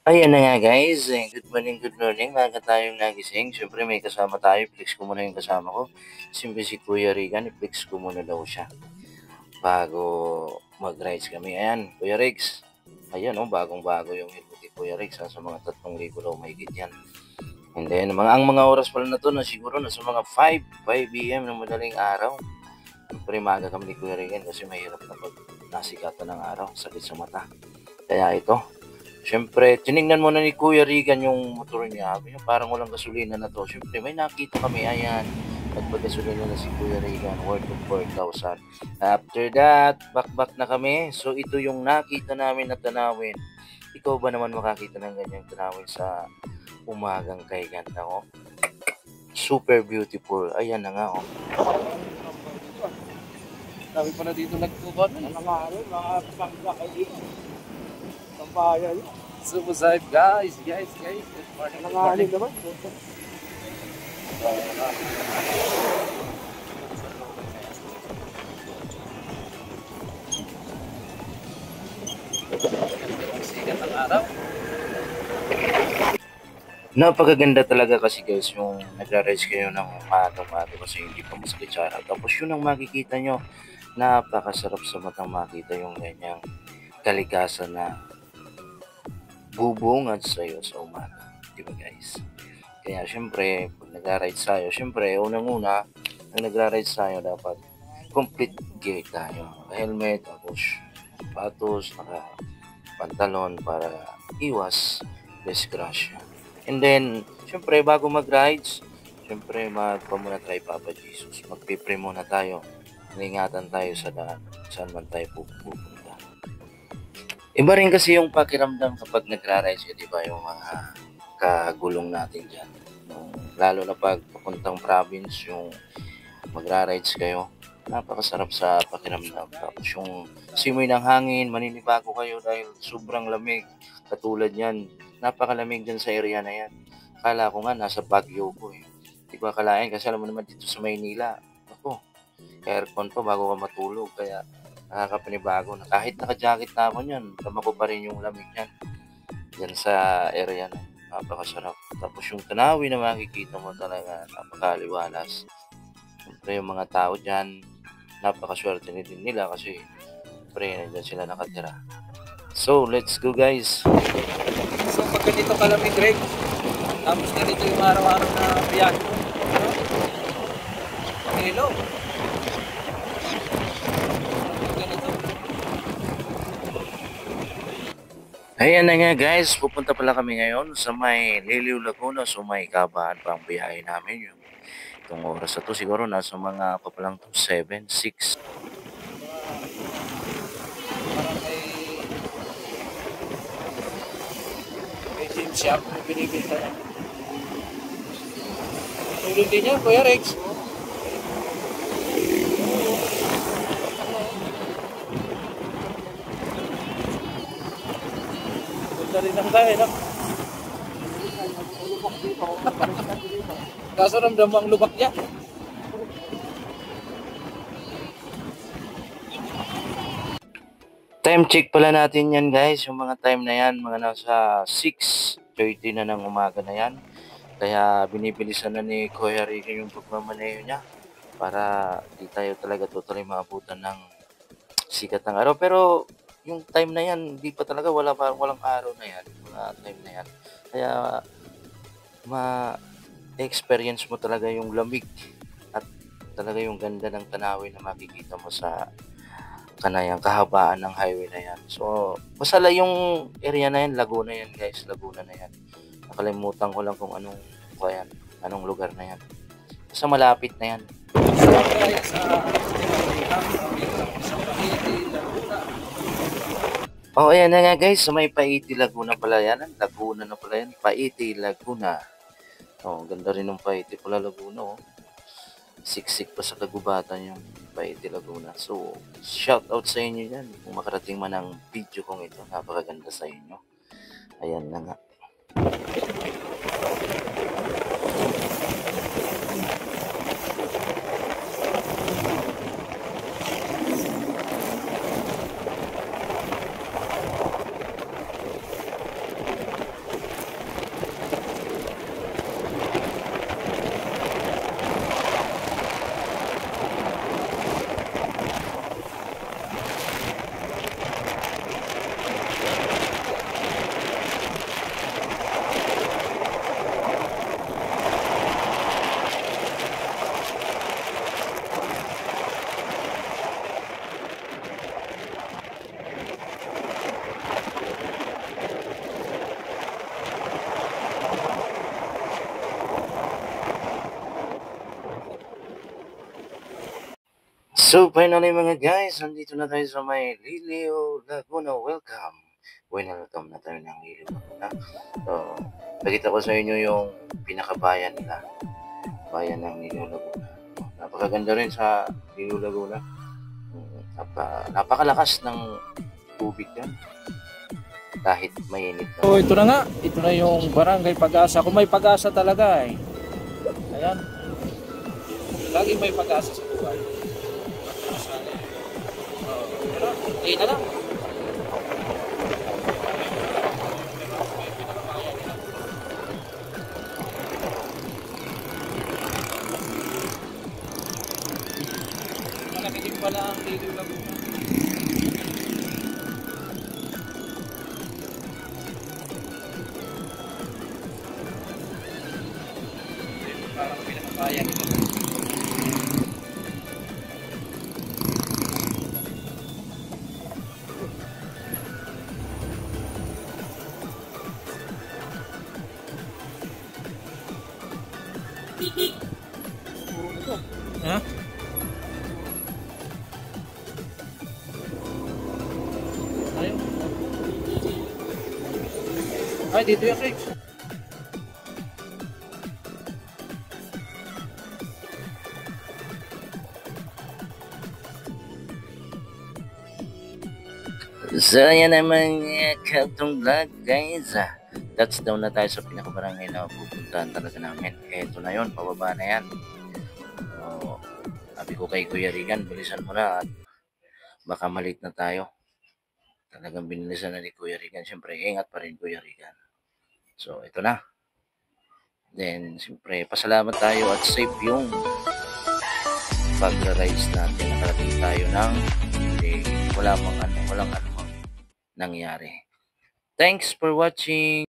Ayan na nga guys, good morning, maaga tayong nagising. Siyempre may kasama tayo, flex ko muna yung kasama ko. Siyempre si Kuya Regan, flex ko muna daw siya bago mag-rides kami. Ayan, Kuya Rex. Ayan oh, bagong-bago yung helmet ni Kuya Rex. Sa mga 3,000 daw may yan. And then, ang mga oras pala na to na siguro nasa mga 5 p.m. ng madaling araw. Siyempre maaga kami ni Kuya Regan kasi mahirap na pag nasikatan ng araw, sakit sa mata. Kaya ito, siyempre, tiningnan muna ni Kuya Regan yung motor niya. Sabi niya, parang walang gasolina na to. Siyempre, may nakita kami. Ayan, nagpagasolina na si Kuya Regan, worth of 4,000. After that, back na kami. So, ito yung nakita namin na tanawin. Ikaw ba naman makakita ng ganyang tanawin sa umagang kay ganda, oh? Super beautiful. Ayan na nga, oh. Dami pa na dito nagtuban. Mga pangga kayo dito. Sampayan. Sumusayip guys. Good morning. Nanganganin naman. Sikat ang araw. Napakaganda talaga kasi guys yung nagra-rides kayo ng umaga kasi hindi pa masakit sa araw. Tapos yun ang makikita nyo, napakasarap sa matang makita yung ganyang kalikasan na bubungad sa'yo sa umaga. Diba guys? Kaya syempre, pag nagra-rides tayo, syempre unang-una, ang nagra-rides tayo dapat complete gear tayo. Helmet, tapos sapatos, pantalon para iwas disgrasya. And then, syempre, bago mag-rides, syempre, muna tayo Papa Jesus. Magpipray muna tayo. Ingatan tayo sa daan. Saan man tayo pupunta. Iba rin kasi yung pakiramdam kapag nagra-rides ka, di ba? Yung mga kagulong natin dyan. Lalo na pag papuntang province, yung magra-rides kayo. Napakasarap sa pakiramdam. Tapos yung simoy ng hangin, maninibago kayo dahil sobrang lamig. Katulad yan, napakalamig dyan sa area na yan. Akala ko nga nasa Baguio ko eh. Di ko akalain kasi alam mo naman dito sa Maynila. Ako, aircon pa bago ka matulog. Kaya nakakapanibago na. Kahit naka-jacket na ako niyan, tama ko pa rin yung lamig niyan. Dyan sa area na napakasarap. Tapos yung tanawin na makikita mo talaga, napakaliwalas. Siyempre yung mga tao dyan, napakaswerte din nila kasi siyempre nandyan sila nakatira. So, let's go guys! So pag ganito kalamig, Greg, tapos ganito yung araw-araw na biyahe mo. Hello. Ganito. Ayan na nga guys, pupunta pala kami ngayon sa may Liliw Laguna, so may kabahan pa ang biyahe namin. Itong oras na to siguro nasa mga papalang 7, 6. Parang may gym shop na binibinta na. Tulog din yan, Kuya Rex. Punta rin ang tayo, no? Kaso ramdam mo ang lubak niya. Time check pala natin yan guys, yung mga time na yan, mga nasa 6:30 na ng umaga na yan. Kaya binibilisan na ni Kuya Ricky yung pagmamaneho niya para di tayo talaga totally maabutan ng sikat ng araw. Pero yung time na yan, hindi pa talaga, walang araw na yan, mga time na yan. Kaya ma-experience mo talaga yung lamig at talaga yung ganda ng tanawin na makikita mo sa kanayang kahabaan ng highway na yan. So, basta yung area na yan, Laguna yan guys, Laguna na yan. Nakalimutan ko lang kung anong lugar na yan. Basta malapit na yan. Oh, ayan na nga guys, sa may Paiti Laguna pala yan. Laguna na pala yan, Paiti Laguna. Oh, ganda rin ng Paiti pala Laguna, oh. Siksik pa sa kagubatan yung Paiti Laguna. So, shout out sa inyo yan. Kung makarating man ang video kong ito, napakaganda sa inyo. Ayan na nga. So finally mga guys, nandito na tayo sa may Liliw, Laguna. Welcome. Welcome na tayo ng Liliw, Laguna. So, nakita ko sa inyo yung pinakabayan nila. Bayan ng Liliw, Laguna. Napakaganda rin sa Liliw, Laguna. Napakalakas ng tubig yan. Kahit mainit na. So ito na nga, ito na yung Barangay Pag-asa. Kung may pag-asa talaga eh. Ayan. Laging may pag-asa sa buhay. Ayun na lang. Malaki din pala ang Liliw, Laguna. Parang pinakabayan ito. Ha? Ayun. Ay, dito yung Rich. So yan naman katong vlog guys. Touchdown na tayo sa pinakabarangay na pupuntahan talaga namin. Eto na yon, pababa na yan. So, sabi ko kay Kuya Rigan, bilisan mo na at baka malit na tayo. Talagang binilisan na ni Kuya Rigan. Siyempre, ingat pa rin Kuya Rigan. So, ito na. Then, siyempre, pasalamat tayo at safe yung pag-rise natin. Nakarating tayo ng walang anumang nangyari. Thanks for watching.